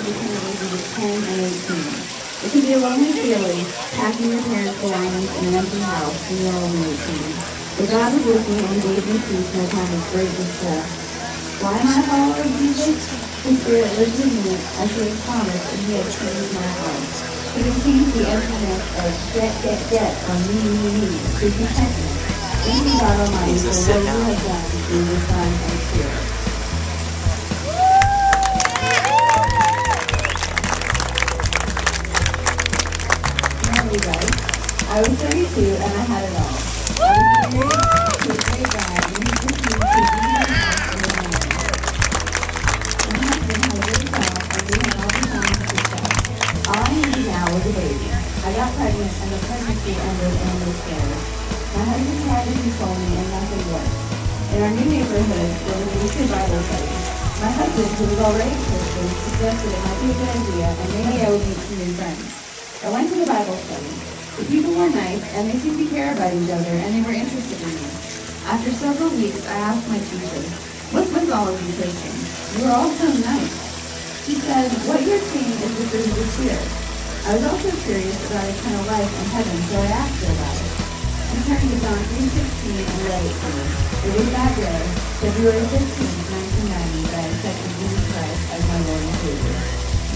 children between the ages of 10 and 18. It can be a lonely feeling, packing your parents' belongings in an empty house when you're only 18. But God was with me and gave me peace in a time of great distress. Why am I a follower of Jesus? His Spirit lives in me as He has promised, and He has changed my heart. He can change the emptiness of get from me to contentment. Thank you, God Almighty, for what You have done through the Son and Spirit. I was 32 and I had it all. I was married to a great guy and he just moved to a beautiful house in the morning. My husband had a good job and we had all the time to success. All I needed now was a baby. I got pregnant and the pregnancy ended in miscarriage. My husband tried to console me and nothing worked. In our new neighborhood, there was a weekly Bible study. My husband, who was already Christian, suggested it might be a good idea and maybe I would meet some new friends. I went to the Bible study. The people were nice, and they seemed to care about each other, and they were interested in me. After several weeks, I asked my teacher, "What's with all of you Christians? You are all so nice." She said, "What you're seeing is the fruit of the Spirit." I was also curious about eternal life and heaven, so I asked her about it. She turned to John 3:16 and read it to me. It was that day, February 15th, 1990, that I accepted Jesus Christ as my Lord and Savior.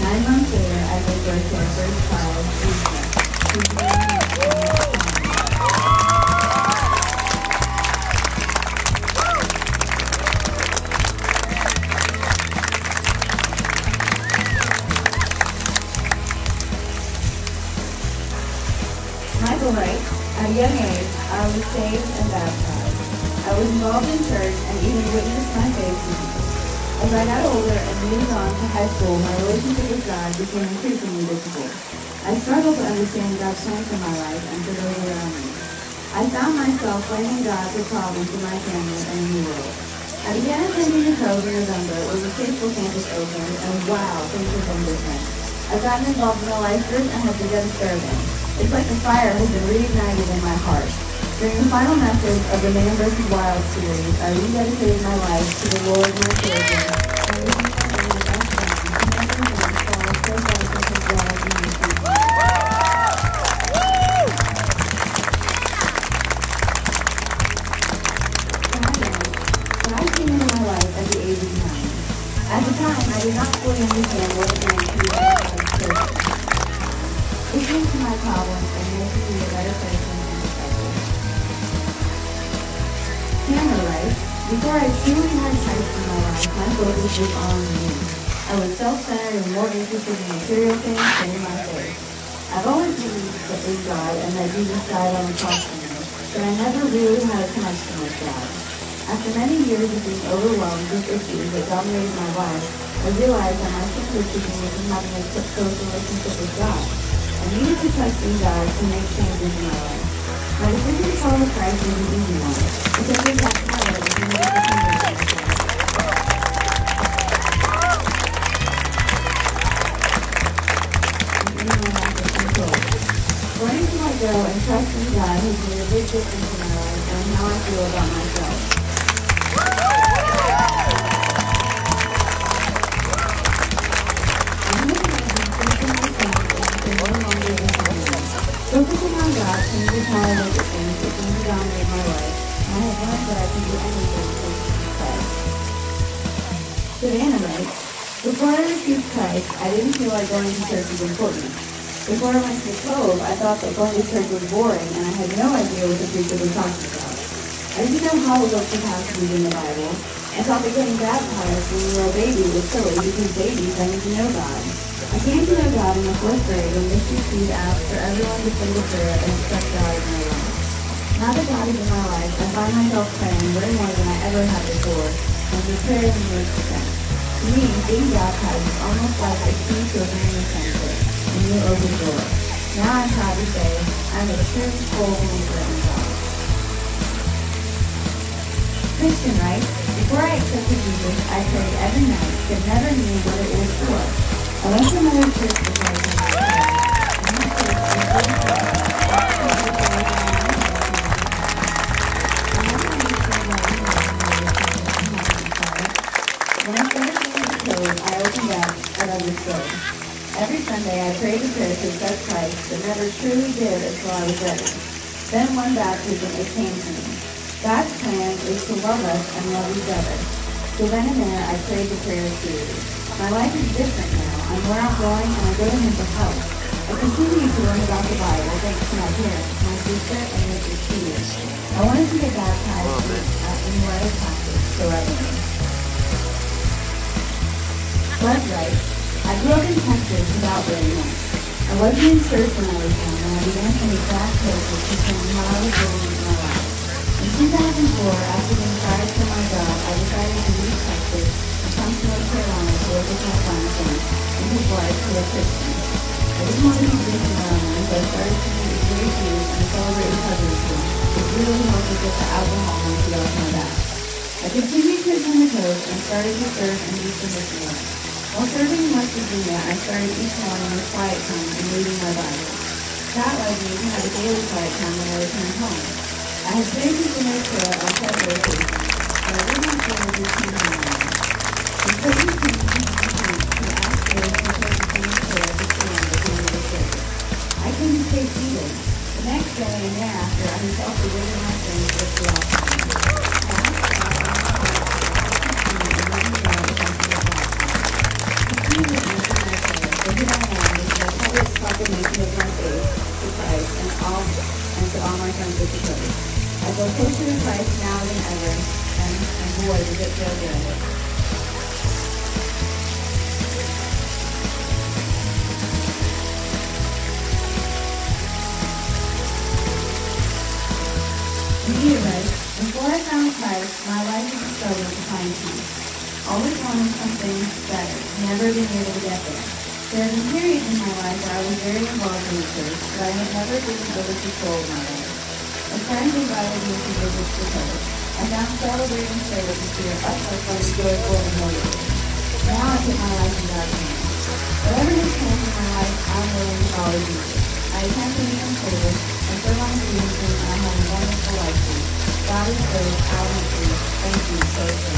9 months later, I gave birth to our first child, Lisa. Michael writes, "At a young age, I was saved and baptized. I was involved in church and even witnessed my faith to people. As I got older and moved on to high school, my relationship with God became increasingly difficult. I struggled to understand God's plan for my life and for those around me. I found myself blaming God for problems in my family and in the world. I began attending the Cove in November when the Statesville campus opened, and wow, things have been different. I've gotten involved in a life group and have begun serving. It's like the fire has been reignited in my heart. During the final message of the Man vs. Wild series, I rededicated my life to the Lord, my Savior, and with me and my best friend, who never once saw us so focused on God and His people. God came into my life at the age of 9. At the time, I did not fully understand what it meant to be God's person. Listening to my problems and making me a better person and effective. Hannah writes, "Before I truly had Christ in my life, my focus was on me. I was self-centered and more interested in material things than in my faith. I've always believed that in God and that Jesus died on the cross for me, but I never really had a connection with God. After many years of being overwhelmed with issues that dominated my life, I realized that my simplicity was in having a close relationship with God. I needed to trust in God to make changes in my life. My decision to follow Christ was an easy one. It simply got power to be able to learning to let go and trust in God has made a big difference in my life and how I feel about myself. Focusing on God changes how I look at things that seem to dominate my life, and I have learned that I can do anything through Christ." Savannah writes, "Before I received Christ, I didn't feel like going to church was important. Before I went to Cove, I thought that going to church was boring, and I had no idea what the preacher was talking about. I didn't know how to look for passages in the Bible, and thought that getting baptized when you were a baby was silly because babies need to know God. I came to know God in the 4th grade when Mr. Steve asked for everyone to send a prayer and accept God in their life. Now that God is in my life, I find myself praying way more than I ever have before, and the prayer makes sense. To me, being baptized is almost like a key to a brand new center, a new open door. Now I'm proud to say I'm a true, full believer in God." Christian writes, "Before I accepted Jesus, I prayed every night, but never knew what it was for. I went to another church before I came to church, and that church was very important. When I started going to Cove, I opened up and understood. Every Sunday I prayed a prayer to accept Christ, but never truly did until I was ready. Then one baptism, it came to me. God's plan is to love us and love each other. So then and there, I prayed the prayer seriously. My life is different now. I'm where I'm going, and I go to Him for help. I continue to learn about the Bible thanks to my parents, my sister, and Mr. Peters. I wanted to get baptized in rite of passage, so I am. Bud writes, I grew up in Texas without very much. I wasn't in church when I was young, and I began to make bad choices concerning how I was living in my life. In 2004, after being fired from my job, I decided to leave Texas and come to North Carolina to live with my grandson and his wife, who are Christians. I didn't want to be drinking around, so I started to meet with great youth and celebrate recovery too, which really helped me get the alcohol and get off my back. I continued to attend the Cove and started to serve and do some mission work. While serving in West Virginia, I started each morning with quiet time and reading my Bible. That led me to have a daily quiet time when I returned home. I had prayed the sinner's prayer on several occasions, but I did not feel a routine anymore. The certain things to ask those who prayed the sinner's prayer to stand at the end of the service. I couldn't stay seated. The next day and thereafter, I felt the weight of my sins lifted off me. I asked God to continue and let me know if I could get baptized. He was answered my prayer, but here I am making a public proclamation of my faith to Christ and to all my friends at the Cove. I go closer to Christ now than ever, and boy, does it feel good. Peter writes, before I found Christ, my life was a struggle to find peace. Always wanting something better, never being able to get there. There have been periods in my life where I was very involved in the church, but I have never given over control of my life. A friend invited me to visit the Cove. I found celebrating service to feel utmost joyful and motivated. Now I put my life in God's hands. Whatever His plan in my life, I'm willing to follow Jesus. I attend Kingdom service and serve on the team, and I have a wonderful life. God is good, I'll be free. Thank you so much.